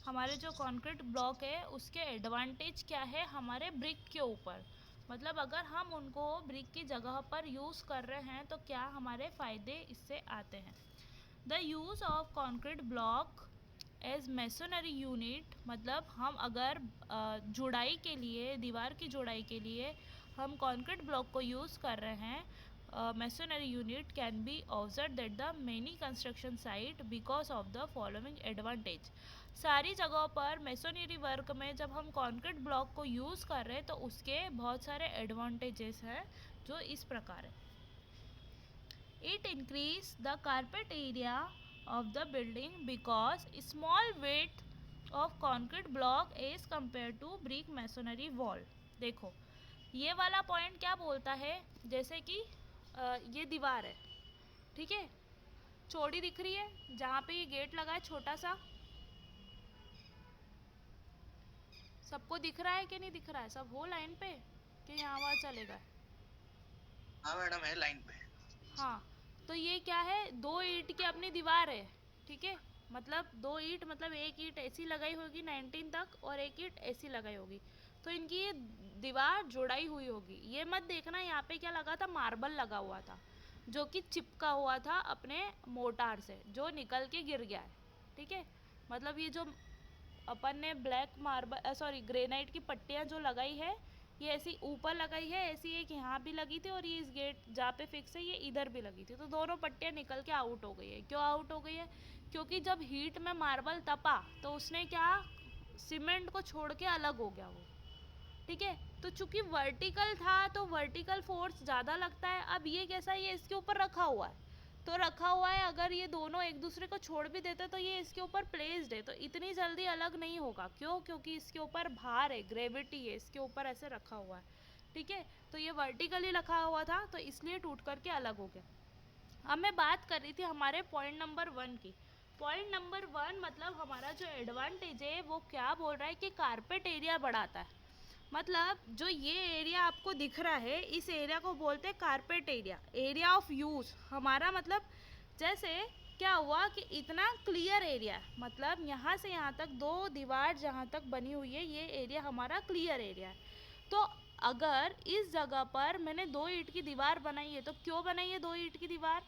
हमारे जो concrete block है उसके एडवांटेज क्या है हमारे ब्रिक के ऊपर, मतलब अगर हम उनको ब्रिक की जगह पर यूज़ कर रहे हैं तो क्या हमारे फ़ायदे इससे आते हैं। The use of concrete block as masonry unit, मतलब हम अगर जुड़ाई के लिए, दीवार की जुड़ाई के लिए हम कंक्रीट ब्लॉक को यूज़ कर रहे हैं, masonry unit can be observed at the many construction site because of the following advantage। सारी जगहों पर मेसोनरी वर्क में जब हम कंक्रीट ब्लॉक को यूज़ कर रहे हैं तो उसके बहुत सारे एडवांटेजेस हैं जो इस प्रकार है। It increase the carpet area of the building because small width of concrete block as compared to brick masonry wall। देखो ये वाला पॉइंट क्या बोलता है, जैसे कि ये दीवार है, ठीक है, चौड़ी दिख रही है, जहाँ पे ये गेट लगा है छोटा सा, सबको दिख रहा है कि नहीं दिख रहा है, सब हो लाइन पे कि यहाँ वहाँ चलेगा? हाँ मैडम है लाइन पे। हाँ, तो ये क्या है, 2 ईंट की अपनी दीवार है, ठीक है, मतलब 2 ईंट, मतलब एक ईंट ऐसी लगाई होगी 19 तक और एक ईंट ऐसी लगाई होगी, तो इनकी ये दीवार जुड़ाई हुई होगी। ये मत देखना यहाँ पे क्या लगा था, मार्बल लगा हुआ था जो कि चिपका हुआ था अपने मोटार से, जो निकल के गिर गया है, ठीक है। मतलब ये जो अपन ने ब्लैक मार्बल सॉरी ग्रेनाइट की पट्टियाँ जो लगाई है, ये ऐसी ऊपर लगाई है, ऐसी एक यहाँ भी लगी थी और ये इस गेट जहाँ पे फिक्स है ये इधर भी लगी थी, तो दोनों पट्टियाँ निकल के आउट हो गई है। क्यों आउट हो गई है? क्योंकि जब हीट में मार्बल तपा तो उसने क्या, सीमेंट को छोड़ के अलग हो गया वो, ठीक है। तो चूंकि वर्टिकल था तो वर्टिकल फोर्स ज़्यादा लगता है। अब ये कैसा है, ये इसके ऊपर रखा हुआ है, तो रखा हुआ है, अगर ये दोनों एक दूसरे को छोड़ भी देते तो ये इसके ऊपर प्लेस्ड है, तो इतनी जल्दी अलग नहीं होगा। क्यों? क्योंकि इसके ऊपर भार है, ग्रेविटी है, इसके ऊपर ऐसे रखा हुआ है, ठीक है। तो ये वर्टिकली रखा हुआ था तो इसलिए टूट करके अलग हो गया। अब मैं बात कर रही थी हमारे पॉइंट नंबर 1 की। पॉइंट नंबर 1 मतलब हमारा जो एडवांटेज है वो क्या बोल रहा है कि कारपेट एरिया बढ़ाता है। मतलब जो ये एरिया आपको दिख रहा है, इस एरिया को बोलते हैं carpet area, area of use. हमारा मतलब जैसे क्या हुआ कि इतना क्लियर एरिया है, मतलब यहाँ से यहाँ तक 2 दीवार जहाँ तक बनी हुई है, ये एरिया हमारा क्लियर एरिया है। तो अगर इस जगह पर मैंने 2 ईंट की दीवार बनाई है, तो क्यों बनाई है 2 ईंट की दीवार?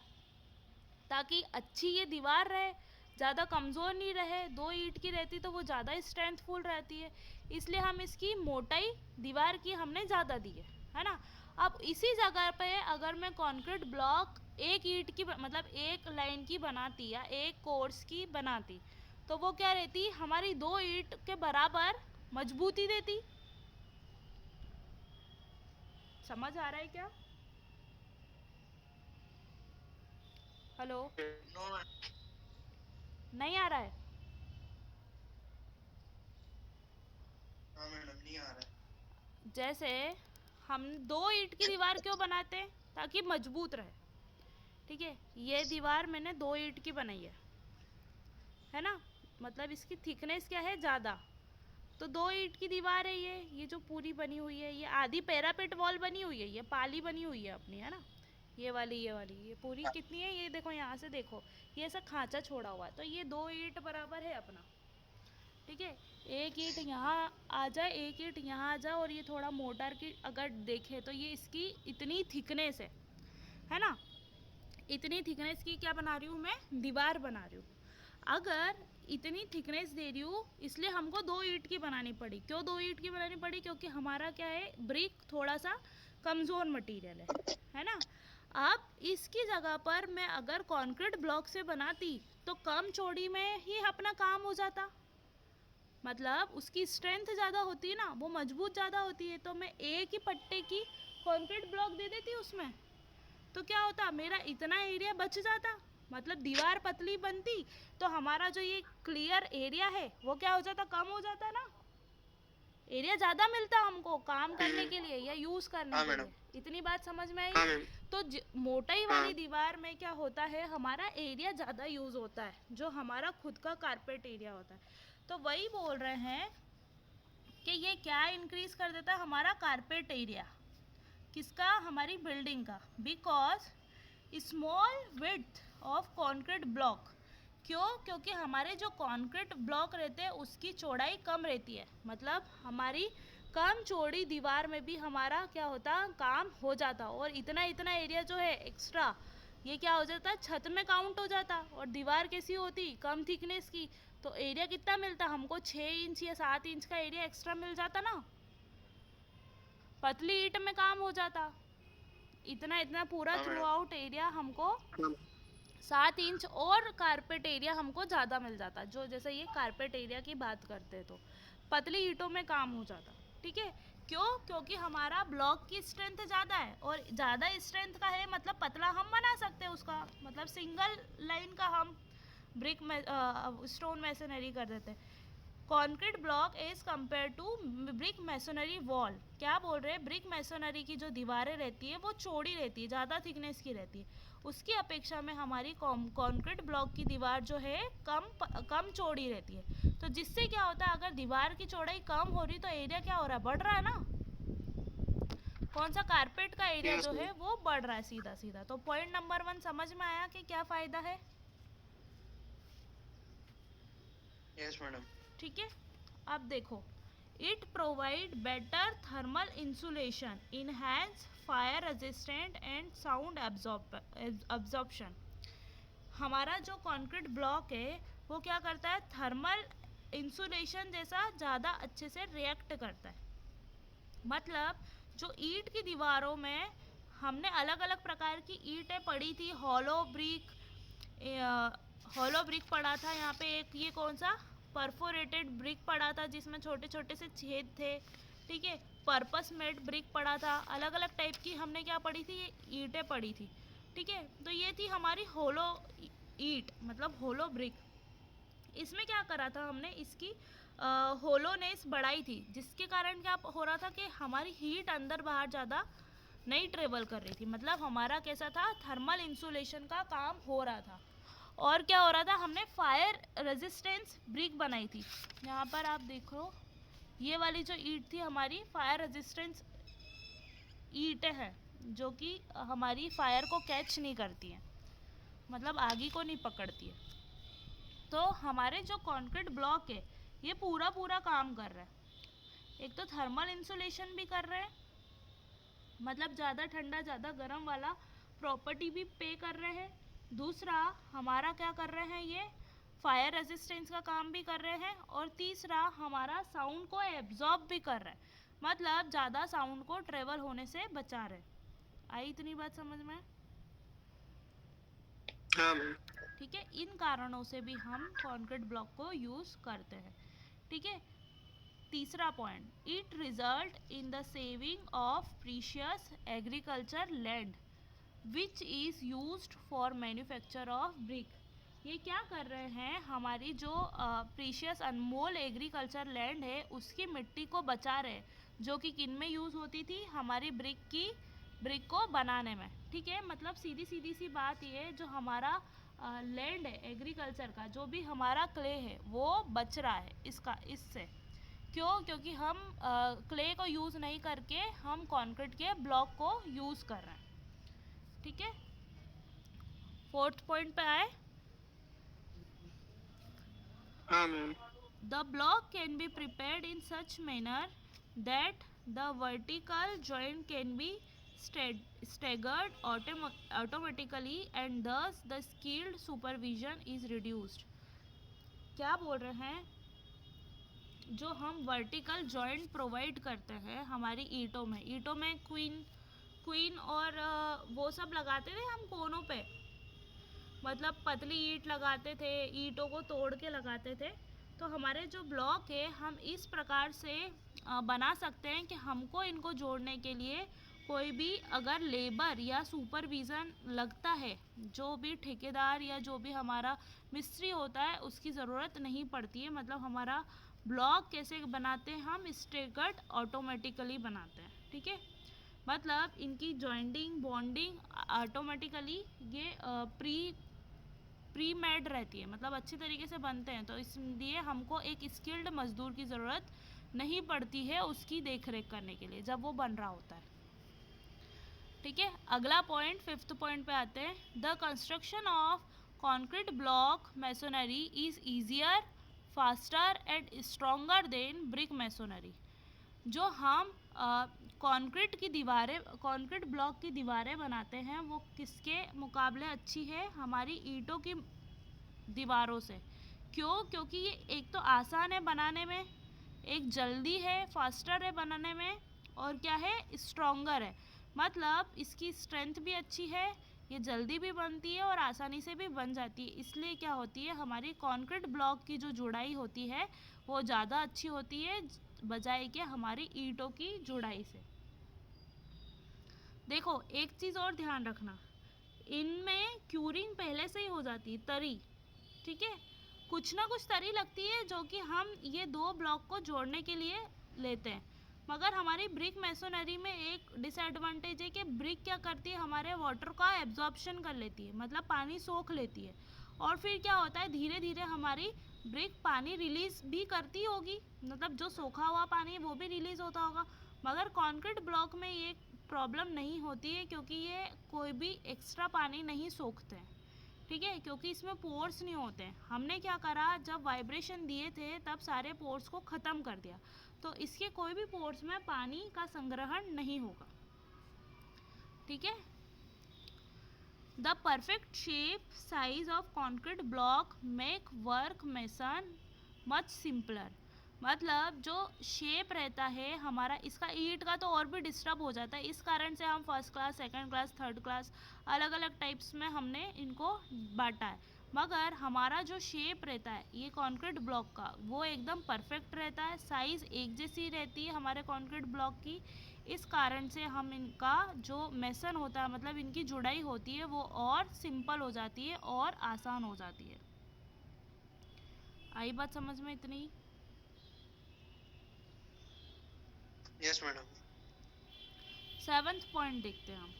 ताकि अच्छी ये दीवार रहे, ज़्यादा कमज़ोर नहीं रहे। 2 ईंट की रहती तो वो ज़्यादा स्ट्रेंथफुल रहती है, इसलिए हम इसकी मोटाई दीवार की हमने ज़्यादा दी है ना। अब इसी जगह पे अगर मैं कंक्रीट ब्लॉक एक ईंट की मतलब एक लाइन की बनाती या एक कोर्स की बनाती, तो वो क्या रहती, हमारी 2 ईंट के बराबर मजबूती देती। समझ आ रहा है क्या? हेलो? नो नहीं आ रहा है? हाँ मैडम नहीं आ रहा है। जैसे हम 2 ईंट की दीवार क्यों बनाते हैं? ताकि मजबूत रहे, ठीक है। ये दीवार मैंने 2 ईंट की बनाई है ना, मतलब इसकी थिकनेस क्या है, ज़्यादा, तो 2 ईंट की दीवार है ये जो पूरी बनी हुई है, ये आधी पैरापेट वॉल बनी हुई है, ये पाली बनी हुई है अपनी, है ना। ये वाली ये पूरी कितनी है, ये देखो यहाँ से देखो, ये ऐसा खांचा छोड़ा हुआ है, तो ये 2 ईंट बराबर है अपना, ठीक है। एक ईंट यहाँ आ जाए, एक ईंट यहाँ आ जाए, और ये थोड़ा मोटार की अगर देखें तो ये इसकी इतनी थिकनेस है ना। इतनी थिकनेस की क्या बना रही हूँ मैं, दीवार बना रही हूँ। अगर इतनी थिकनेस दे रही हूँ, इसलिए हमको 2 ईंट की बनानी पड़ी। क्यों 2 ईंट की बनानी पड़ी? क्योंकि हमारा क्या है, ब्रिक थोड़ा सा कमज़ोर मटेरियल है ना। अब इसकी जगह पर मैं अगर कंक्रीट ब्लॉक से बनाती तो कम चौड़ी में ही अपना काम हो जाता, मतलब उसकी स्ट्रेंथ ज़्यादा होती है ना, वो मजबूत ज़्यादा होती है। तो मैं एक ही पट्टे की कंक्रीट ब्लॉक दे देती उसमें, तो क्या होता, मेरा इतना एरिया बच जाता, मतलब दीवार पतली बनती तो हमारा जो ये क्लियर एरिया है वो क्या हो जाता, कम हो जाता ना, एरिया ज़्यादा मिलता हमको काम करने के लिए या यूज़ करने हाँ के मैडम। लिए। इतनी बात समझ में आई? हाँ मैम। तो मोटाई वाली दीवार में क्या होता है, हमारा एरिया ज़्यादा यूज़ होता है, जो हमारा खुद का कारपेट एरिया होता है। तो वही बोल रहे हैं कि ये क्या इंक्रीज़ कर देता है, हमारा कारपेट एरिया, किसका, हमारी बिल्डिंग का। Because small width of concrete block, क्यों? क्योंकि हमारे जो कंक्रीट ब्लॉक रहते हैं उसकी चौड़ाई कम रहती है, मतलब हमारी कम चौड़ी दीवार में भी हमारा क्या होता, काम हो जाता। और इतना इतना एरिया जो है एक्स्ट्रा, ये क्या हो जाता, छत में काउंट हो जाता। और दीवार कैसी होती, कम थिकनेस की, तो एरिया कितना मिलता हमको, 6 इंच या 7 इंच का एरिया एक्स्ट्रा मिल जाता ना, पतली ईंट में काम हो जाता। इतना इतना पूरा हाँ थ्रू मैडम। आउट एरिया हमको 7 इंच और कारपेट एरिया हमको ज़्यादा मिल जाता, जो जैसे ये कारपेट एरिया की बात करते हैं तो पतली ईंटों में काम हो जाता। ठीक है, क्यों? क्योंकि हमारा ब्लॉक की स्ट्रेंथ ज़्यादा है, और ज़्यादा स्ट्रेंथ का है मतलब पतला हम बना सकते हैं उसका, मतलब सिंगल लाइन का हम ब्रिक में स्टोन मैसनरी कर देते हैं। Concrete block as compare to brick masonry wall, क्या बोल रहे हैं, ब्रिक मैसोनरी की जो दीवारें रहती है वो चौड़ी रहती है, ज़्यादा थिकनेस की रहती है, उसकी अपेक्षा में हमारी कंक्रीट ब्लॉक की दीवार जो है कम चौड़ी रहती है। तो जिससे क्या होता है, अगर दीवार की चौड़ाई कम हो रही तो एरिया क्या हो रहा है, बढ़ रहा है ना, कौन सा, कारपेट का एरिया यस जो मैम। है वो बढ़ रहा है सीधा सीधा। तो पॉइंट नंबर 1 समझ में आया कि क्या फ़ायदा है? Yes madam. ठीक है, अब देखो, it provide better thermal insulation, enhance fire resistant and sound absorption. हमारा जो कंक्रीट ब्लॉक है वो क्या करता है, थर्मल इंसुलेशन जैसा ज़्यादा अच्छे से रिएक्ट करता है। मतलब जो ईंट की दीवारों में हमने अलग अलग प्रकार की ईंटें पड़ी थी, हॉलो ब्रिक पड़ा था यहाँ पे, एक ये कौन सा, परफोरेटेड ब्रिक पड़ा था जिसमें छोटे छोटे से छेद थे। ठीक है, पर्पस मेड ब्रिक पड़ा था, अलग अलग टाइप की हमने क्या पड़ी थी, ये ईंटें पड़ी थी। ठीक है, तो ये थी हमारी होलो ईंट, मतलब होलो ब्रिक। इसमें क्या करा था हमने, इसकी होलोनेस बढ़ाई थी, जिसके कारण क्या हो रहा था कि हमारी हीट अंदर बाहर ज़्यादा नहीं ट्रेवल कर रही थी, मतलब हमारा कैसा था, थर्मल इंसुलेशन का काम हो रहा था। और क्या हो रहा था, हमने फायर रेजिस्टेंस ब्रिक बनाई थी। यहाँ पर आप देखो, ये वाली जो ईंट थी हमारी फायर रेजिस्टेंस ईंटें हैं, जो कि हमारी फायर को कैच नहीं करती हैं, मतलब आगी को नहीं पकड़ती है। तो हमारे जो कंक्रीट ब्लॉक है ये पूरा पूरा काम कर रहा है, एक तो थर्मल इंसुलेशन भी कर रहे हैं, मतलब ज़्यादा ठंडा ज़्यादा गर्म वाला प्रॉपर्टी भी पे कर रहे हैं। दूसरा हमारा क्या कर रहे हैं, ये फायर रेजिस्टेंस का काम भी कर रहे हैं। और तीसरा हमारा साउंड को एब्जॉर्ब भी कर रहा है, मतलब ज़्यादा साउंड को ट्रेवल होने से बचा रहे। आई इतनी बात समझ में? हाँ मैम। ठीक है, इन कारणों से भी हम कंक्रीट ब्लॉक को यूज़ करते हैं। ठीक है, तीसरा point, it result in the saving of precious agriculture land which is used for manufacture of brick. ये क्या कर रहे हैं, हमारी जो प्रीशियस अनमोल एग्रीकल्चर लैंड है उसकी मिट्टी को बचा रहे हैं, जो कि किन में यूज़ होती थी, हमारी ब्रिक को बनाने में। ठीक है, मतलब सीधी सीधी सी बात ये है, जो हमारा लैंड है एग्रीकल्चर का, जो भी हमारा क्ले है वो बच रहा है इससे। क्यों? क्योंकि हम क्ले को यूज़ नहीं करके हम कंक्रीट के ब्लॉक को यूज़ कर रहे हैं। ठीक है, 4th पॉइंट पे आए। हाँ ma'am. The block can be prepared in such manner that the vertical joint can be staggered automatically and thus the skilled supervision is reduced। क्या बोल रहे हैं, जो हम वर्टिकल जॉइंट प्रोवाइड करते हैं हमारी ईंटों में क्वीन और वो सब लगाते थे हम कोनों पे, मतलब पतली ईंट लगाते थे, ईंटों को तोड़ के लगाते थे। तो हमारे जो ब्लॉक है हम इस प्रकार से बना सकते हैं कि हमको इनको जोड़ने के लिए कोई भी अगर लेबर या सुपरविज़न लगता है, जो भी ठेकेदार या जो भी हमारा मिस्त्री होता है उसकी ज़रूरत नहीं पड़ती है। मतलब हमारा ब्लॉक कैसे बनाते हैं, हम स्टेगर्ड ऑटोमेटिकली बनाते हैं। ठीक है, मतलब इनकी जॉइंटिंग बॉन्डिंग ऑटोमेटिकली ये प्री मेड रहती है, मतलब अच्छे तरीके से बनते हैं। तो इसलिए हमको एक स्किल्ड मजदूर की ज़रूरत नहीं पड़ती है उसकी देख रेख करने के लिए जब वो बन रहा होता है। ठीक है, अगला पॉइंट 5th पॉइंट पे आते हैं। The construction of concrete block masonry is easier, faster and stronger than brick masonry. जो हम कंक्रीट की दीवारें, कंक्रीट ब्लॉक की दीवारें बनाते हैं वो किसके मुकाबले अच्छी है? हमारी ईंटों की दीवारों से। क्यों? क्योंकि ये एक तो आसान है बनाने में, एक जल्दी है, फास्टर है बनाने में, और क्या है, स्ट्रॉन्गर है। मतलब इसकी स्ट्रेंथ भी अच्छी है, ये जल्दी भी बनती है और आसानी से भी बन जाती है। इसलिए क्या होती है, हमारी कंक्रीट ब्लॉक की जो जुड़ाई होती है वो ज़्यादा अच्छी होती है बजाय के हमारी ईंटों की जुड़ाई से। देखो एक चीज़ और ध्यान रखना, इनमें क्यूरिंग पहले से ही हो जाती है, तरी, ठीक है, कुछ ना कुछ तरी लगती है जो कि हम ये दो ब्लॉक को जोड़ने के लिए लेते हैं। मगर हमारी ब्रिक मैसोनरी में एक डिसएडवांटेज है कि ब्रिक क्या करती है, हमारे वाटर का एब्जॉर्प्शन कर लेती है, मतलब पानी सोख लेती है, और फिर क्या होता है, धीरे धीरे हमारी ब्रिक पानी रिलीज भी करती होगी, मतलब जो सोखा हुआ पानी है वो भी रिलीज होता होगा। मगर कंक्रीट ब्लॉक में ये प्रॉब्लम नहीं होती है क्योंकि ये कोई भी एक्स्ट्रा पानी नहीं सोखते हैं, ठीक है, क्योंकि इसमें पोर्स नहीं होते हैं। हमने क्या करा, जब वाइब्रेशन दिए थे तब सारे पोर्स को ख़त्म कर दिया, तो इसके कोई भी पोर्स में पानी का संग्रहण नहीं होगा, ठीक है। The perfect shape size of concrete block make work mason much simpler. मतलब जो शेप रहता है हमारा इसका, ईंट का तो और भी डिस्टर्ब हो जाता है, इस कारण से हम first class, second class, third class अलग अलग टाइप्स में हमने इनको बांटा है। मगर हमारा जो शेप रहता है ये कंक्रीट ब्लॉक का वो एकदम परफेक्ट रहता है, साइज़ एक जैसी रहती है हमारे कंक्रीट ब्लॉक की। इस कारण से हम इनका जो मेसन होता है, मतलब इनकी जुड़ाई होती है वो और सिंपल हो जाती है और आसान हो जाती है। आई बात समझ में इतनी? Yes madam. 7th पॉइंट देखते हैं हम।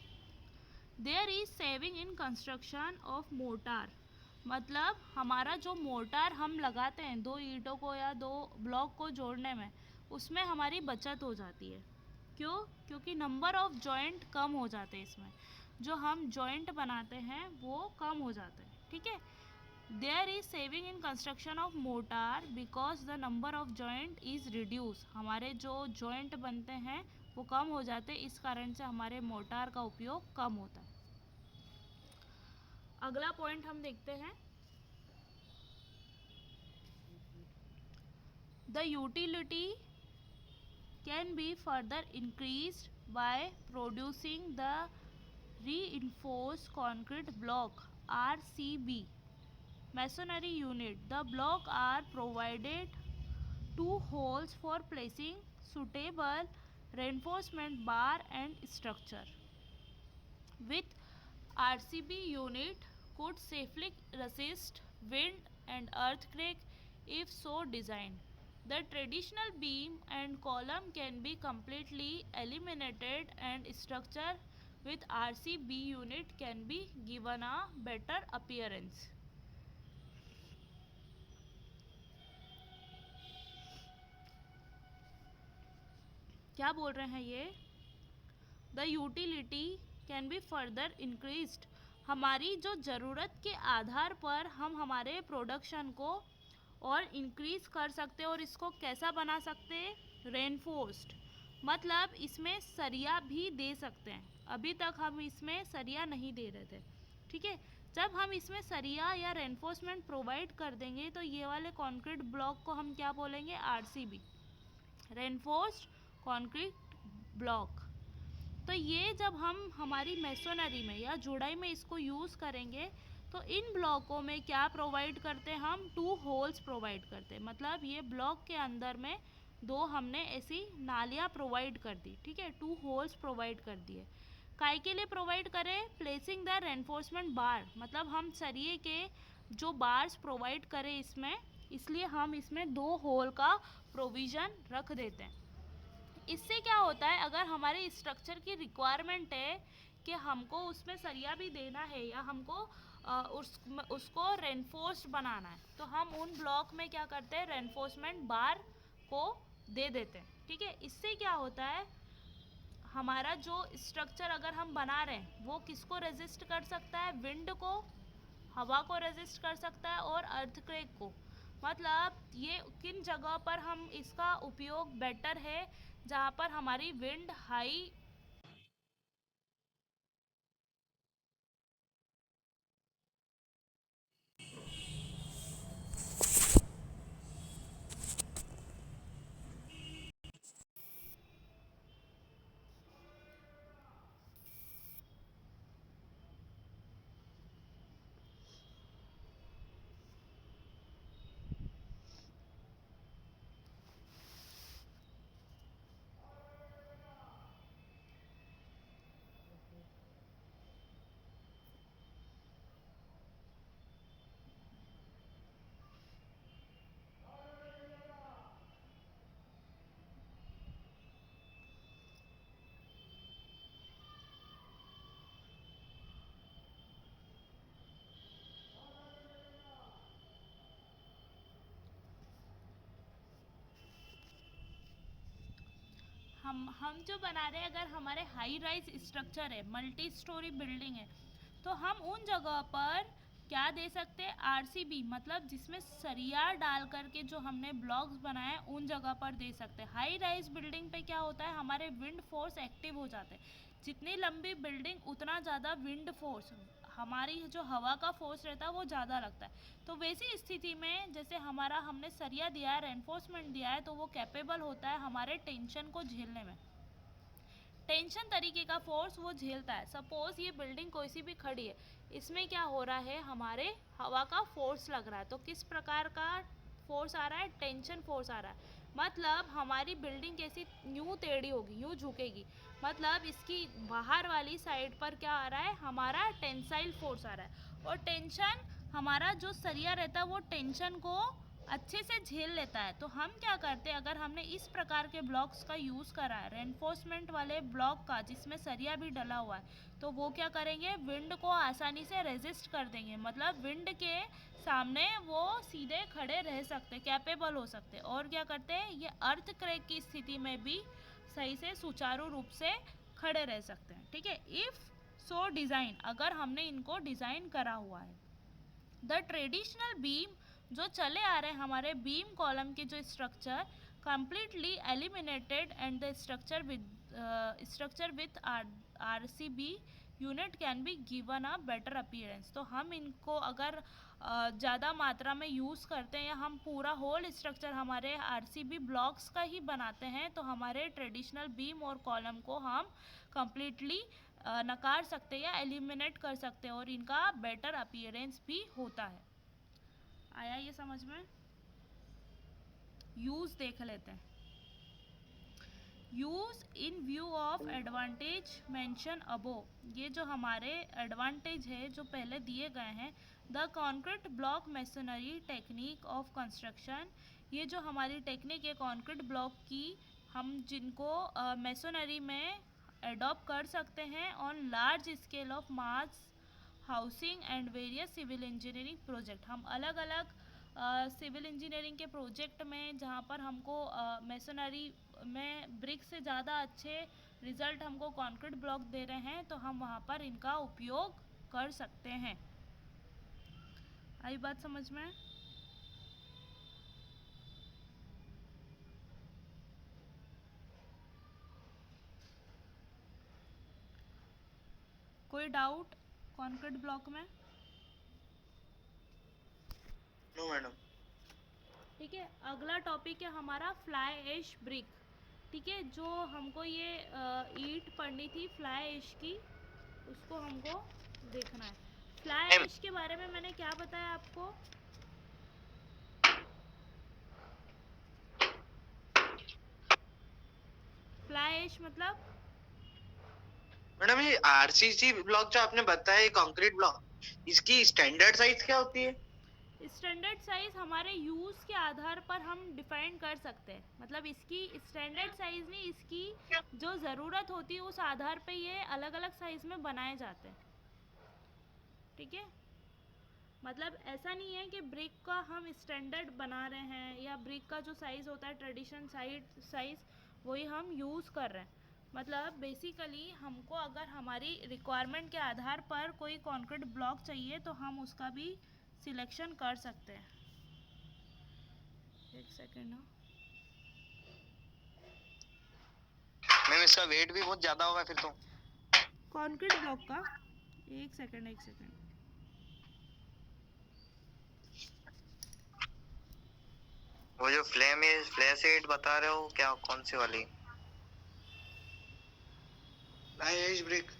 There is saving in construction of mortar. मतलब हमारा जो मोटार हम लगाते हैं दो ईंटों को या दो ब्लॉक को जोड़ने में, उसमें हमारी बचत हो जाती है। क्यों? क्योंकि नंबर ऑफ जॉइंट कम हो जाते हैं इसमें, जो हम जॉइंट बनाते हैं वो कम हो जाते हैं, ठीक है। There is saving in construction of mortar because the number of joint is reduce. हमारे जो जॉइंट बनते हैं वो कम हो जाते हैं, इस कारण से हमारे मोटार का उपयोग कम होता है। अगला पॉइंट हम देखते हैं, the utility can be further increased by producing the reinforced concrete block RCB masonry unit. The block are provided two holes for placing suitable reinforcement bar and structure. With RCB unit could safely resist wind and earthquake if so designed. The traditional beam and column can be completely eliminated and structure with RCB unit can be given a better appearance. क्या बोल रहे हैं ये? The utility can be further increased. हमारी जो ज़रूरत के आधार पर हम हमारे प्रोडक्शन को और इंक्रीज कर सकते हैं, और इसको कैसा बना सकते हैं? रेनफोर्स्ड, मतलब इसमें सरिया भी दे सकते हैं। अभी तक हम इसमें सरिया नहीं दे रहे थे, ठीक है। जब हम इसमें सरिया या रेनफोर्समेंट प्रोवाइड कर देंगे तो ये वाले कंक्रीट ब्लॉक को हम क्या बोलेंगे? RCB, reinforced concrete block. तो ये जब हम हमारी मेसोनरी में या जुड़ाई में इसको यूज़ करेंगे तो इन ब्लॉकों में क्या प्रोवाइड करते हैं हम? 2 होल्स प्रोवाइड करते हैं। मतलब ये ब्लॉक के अंदर में दो हमने ऐसी नालियाँ प्रोवाइड कर दी, ठीक है, 2 होल्स प्रोवाइड कर दिए। काय के लिए प्रोवाइड करें? प्लेसिंग द रेनफोर्समेंट बार, मतलब हम सरिये के जो बार्स प्रोवाइड करें इसमें, इसलिए हम इसमें 2 होल का प्रोविज़न रख देते हैं। इससे क्या होता है, अगर हमारे स्ट्रक्चर की रिक्वायरमेंट है कि हमको उसमें सरिया भी देना है या हमको उसको रेनफोर्स्ड बनाना है, तो हम उन ब्लॉक में क्या करते हैं? रेनफोर्समेंट बार को दे देते हैं, ठीक है। इससे क्या होता है, हमारा जो स्ट्रक्चर अगर हम बना रहे हैं वो किसको रेजिस्ट कर सकता है? विंड को, हवा को रेजिस्ट कर सकता है और अर्थक्वेक को। मतलब ये किन जगह पर हम इसका उपयोग बेटर है, जहाँ पर हमारी विंड हाई हम जो बना रहे हैं, अगर हमारे हाई राइज स्ट्रक्चर है, मल्टी स्टोरी बिल्डिंग है, तो हम उन जगह पर क्या दे सकते हैं, आरसीबी, मतलब जिसमें सरिया डाल करके जो हमने ब्लॉक्स बनाए हैं उन जगह पर दे सकते हैं। हाई राइज बिल्डिंग पे क्या होता है, हमारे विंड फोर्स एक्टिव हो जाते हैं। जितनी लंबी बिल्डिंग उतना ज़्यादा विंड फोर्स, हमारी जो हवा का फोर्स रहता है वो ज़्यादा लगता है। तो वैसी स्थिति में जैसे हमारा हमने सरिया दिया है, रेनफोर्समेंट दिया है, तो वो कैपेबल होता है हमारे टेंशन को झेलने में। टेंशन तरीके का फोर्स वो झेलता है। सपोज ये बिल्डिंग कोई सी भी खड़ी है, इसमें क्या हो रहा है, हमारे हवा का फोर्स लग रहा है। तो किस प्रकार का फोर्स आ रहा है, टेंशन फोर्स आ रहा है। मतलब हमारी बिल्डिंग कैसी यूं टेढ़ी होगी, यूं झुकेगी, मतलब इसकी बाहर वाली साइड पर क्या आ रहा है, हमारा टेंसाइल फोर्स आ रहा है। और टेंशन, हमारा जो सरिया रहता है वो टेंशन को अच्छे से झेल लेता है। तो हम क्या करते हैं, अगर हमने इस प्रकार के ब्लॉक्स का यूज़ करा है, रेनफोर्समेंट वाले ब्लॉक का जिसमें सरिया भी डला हुआ है, तो वो क्या करेंगे, विंड को आसानी से रेजिस्ट कर देंगे। मतलब विंड के सामने वो सीधे खड़े रह सकते, कैपेबल हो सकते। और क्या करते हैं, ये अर्थक्वेक की स्थिति में भी सही से सुचारू रूप से खड़े रह सकते हैं। ठीक है, इफ़ सो डिज़ाइन, अगर हमने इनको डिज़ाइन करा हुआ है। द ट्रेडिशनल बीम, जो चले आ रहे हैं हमारे बीम कॉलम के जो structure, completely eliminated and the structure with RCB unit can be given a better appearance। तो हम इनको अगर ज़्यादा मात्रा में यूज़ करते हैं, या हम पूरा होल स्ट्रक्चर हमारे RCB ब्लॉक्स का ही बनाते हैं, तो हमारे ट्रेडिशनल बीम और कॉलम को हम कम्प्लीटली नकार सकते हैं या एलिमिनेट कर सकते हैं, और इनका बेटर अपीयरेंस भी होता है। आया ये समझ में? यूज़ देख लेते हैं। Use in view of advantage mention above, ये जो हमारे एडवांटेज है जो पहले दिए गए हैं। The concrete block masonry technique of construction, ये जो हमारी टेक्निक है कॉन्क्रीट ब्लॉक की, हम जिनको मेसोनरी में एडॉप्ट कर सकते हैं on large scale of mass housing and various civil engineering project. हम अलग अलग सिविल इंजीनियरिंग के प्रोजेक्ट में, जहाँ पर हमको मेसोनरी में ब्रिक से ज़्यादा अच्छे रिजल्ट हमको कंक्रीट ब्लॉक दे रहे हैं, तो हम वहाँ पर इनका उपयोग कर सकते हैं। आई बात समझ में? कोई डाउट कंक्रीट ब्लॉक में? No madam. ठीक है, अगला टॉपिक है हमारा फ्लाई ऐश ब्रिक। ठीक है, जो हमको ये ईंट पढ़नी थी फ्लाई ऐश की, उसको हमको देखना है। फ्लाई ऐश के बारे में मैंने क्या बताया आपको? फ्लाई ऐश मतलब, मैडम ये आरसीसी ब्लॉक जो आपने बताया, कंक्रीट ब्लॉक, इसकी स्टैंडर्ड साइज क्या होती है? स्टैंडर्ड साइज हमारे यूज़ के आधार पर हम डिफाइन कर सकते हैं। मतलब इसकी स्टैंडर्ड साइज नहीं, इसकी जो ज़रूरत होती है उस आधार पे ये अलग अलग साइज में बनाए जाते हैं। ठीक है, मतलब ऐसा नहीं है कि ब्रिक का हम स्टैंडर्ड बना रहे हैं, या ब्रिक का जो साइज़ होता है ट्रेडिशन साइज वही हम यूज़ कर रहे हैं। मतलब बेसिकली हमको अगर हमारी रिक्वायरमेंट के आधार पर कोई कंक्रीट ब्लॉक चाहिए तो हम उसका भी सिलेक्शन कर सकते हैं। एक सेकेंड। मैम इसका वेट भी बहुत ज्यादा होगा फिर तो। कंक्रीट ब्लॉक का एक सेकेंड। वो जो फ्लैश एड बता रहे हो क्या, कौन सी वाली? Ice break.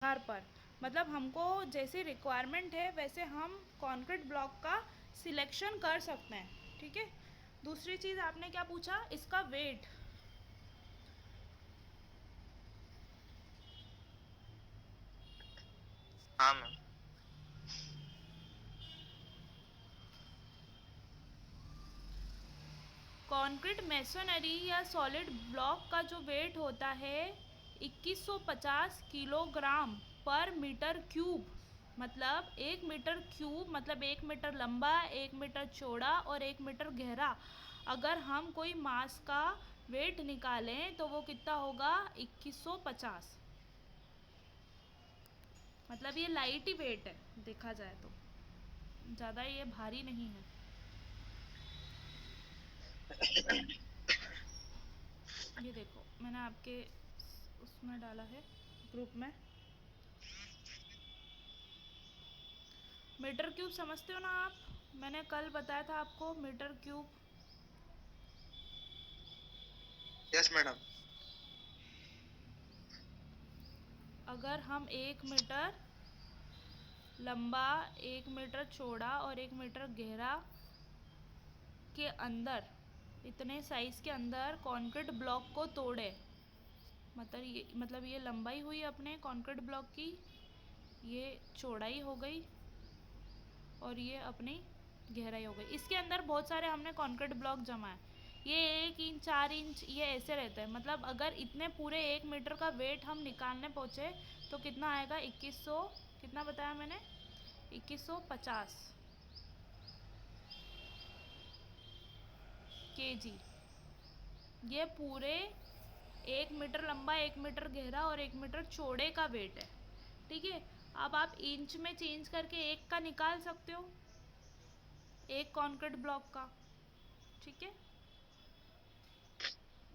आधार पर मतलब हमको जैसे रिक्वायरमेंट है वैसे हम कंक्रीट ब्लॉक का सिलेक्शन कर सकते हैं, ठीक है। दूसरी चीज़ आपने क्या पूछा, इसका वेट। हाँ मैम। कंक्रीट मेसोनरी या सॉलिड ब्लॉक का जो वेट होता है 2150 किलोग्राम पर मीटर क्यूब। मतलब 1 मीटर क्यूब मतलब 1 मीटर लंबा, 1 मीटर चौड़ा और 1 मीटर गहरा। अगर हम कोई मास का वेट निकालें तो वो कितना होगा, 2150। मतलब ये लाइट ही वेट है देखा जाए तो, ज़्यादा ये भारी नहीं है। ये देखो मैंने आपके उसमें डाला है ग्रुप में। मीटर क्यूब समझते हो ना आप, मैंने कल बताया था आपको मीटर क्यूब। Yes madam. अगर हम 1 मीटर लंबा, 1 मीटर चौड़ा और 1 मीटर गहरा के अंदर, इतने साइज के अंदर कंक्रीट ब्लॉक को तोड़े, मतलब ये लंबाई हुई अपने कंक्रीट ब्लॉक की, ये चौड़ाई हो गई और ये अपनी गहराई हो गई। इसके अंदर बहुत सारे हमने कंक्रीट ब्लॉक जमा है। ये 1 इंच 4 इंच ये ऐसे रहते हैं। मतलब अगर इतने पूरे 1 मीटर का वेट हम निकालने पहुँचे तो कितना आएगा, 2100, कितना बताया मैंने, 2150 kg। ये पूरे 1 मीटर लंबा, 1 मीटर गहरा और 1 मीटर चौड़े का वेट है, ठीक है। अब आप इंच में चेंज करके एक का निकाल सकते हो, एक कंक्रीट ब्लॉक का, ठीक है।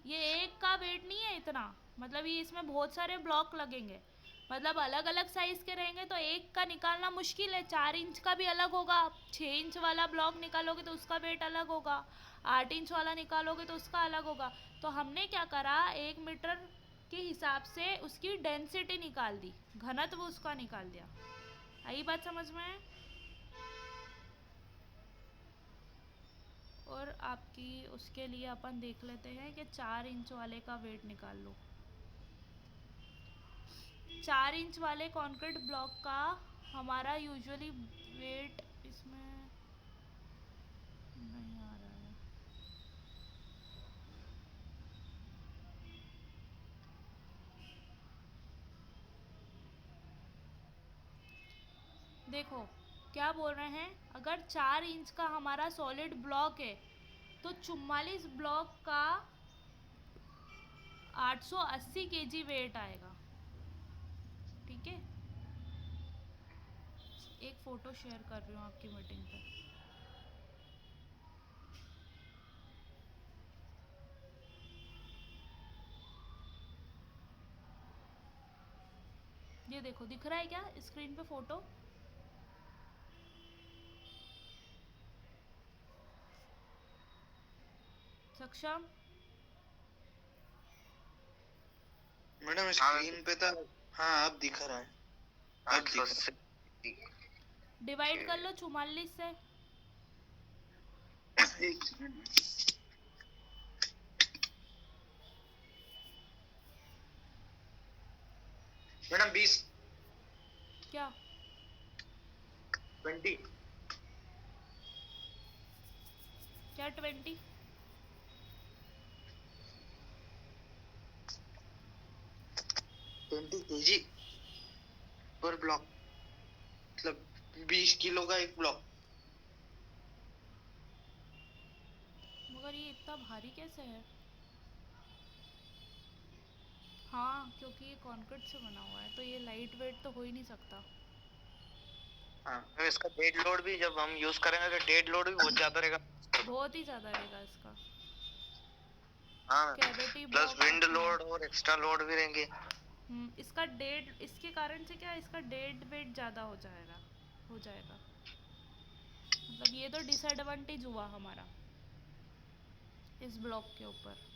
ये एक का वेट नहीं है इतना, मतलब ये इसमें बहुत सारे ब्लॉक लगेंगे। मतलब अलग अलग साइज के रहेंगे तो एक का निकालना मुश्किल है। 4 इंच का भी अलग होगा, 6 इंच वाला ब्लॉक निकालोगे तो उसका वेट अलग होगा, 8 इंच वाला निकालोगे तो उसका अलग होगा। तो हमने क्या करा, 1 मीटर के हिसाब से उसकी डेंसिटी निकाल दी, घनत्व उसका निकाल दिया। आई बात समझ में? और आपकी उसके लिए अपन देख लेते हैं कि 4 इंच वाले का वेट निकाल लो। 4 इंच वाले कंक्रीट ब्लॉक का हमारा यूजुअली वेट, इसमें नहीं आ रहा है, देखो क्या बोल रहे हैं। अगर 4 इंच का हमारा सॉलिड ब्लॉक है तो 44 ब्लॉक का 880 kg वेट आएगा, ठीक है। एक फ़ोटो शेयर कर रही हूँ आपकी मीटिंग पर। ये देखो दिख रहा है क्या स्क्रीन पे फ़ोटो? सक्षम? मैडम स्क्रीन पे था। हाँ अब दिख रहा है, अब दिख रहा 880। डिवाइड कर लो 44 से। है। एक सेकंड। मैडम 20, क्या 20। क्या 20? 20 kg पर ब्लॉक, मतलब 20 किलो का एक ब्लॉक। मगर ये इतना भारी कैसे है? हाँ, क्योंकि ये कंक्रीट से बना हुआ है तो ये लाइट वेट तो हो ही नहीं सकता। हाँ तो इसका डेड लोड भी जब हम यूज करेंगे तो डेड लोड भी बहुत ज्यादा रहेगा। बहुत ही ज़्यादा रहेगा इसका। हाँ, कैविटी प्लस ब्लॉक, विंड हाँ। लोड और एक्स्ट्रा लोड भी रहेंगे। इसका डेड, इसके कारण से क्या, इसका डेड वेट ज़्यादा हो जाएगा। मतलब ये तो डिसएडवांटेज हुआ हमारा इस ब्लॉक के ऊपर।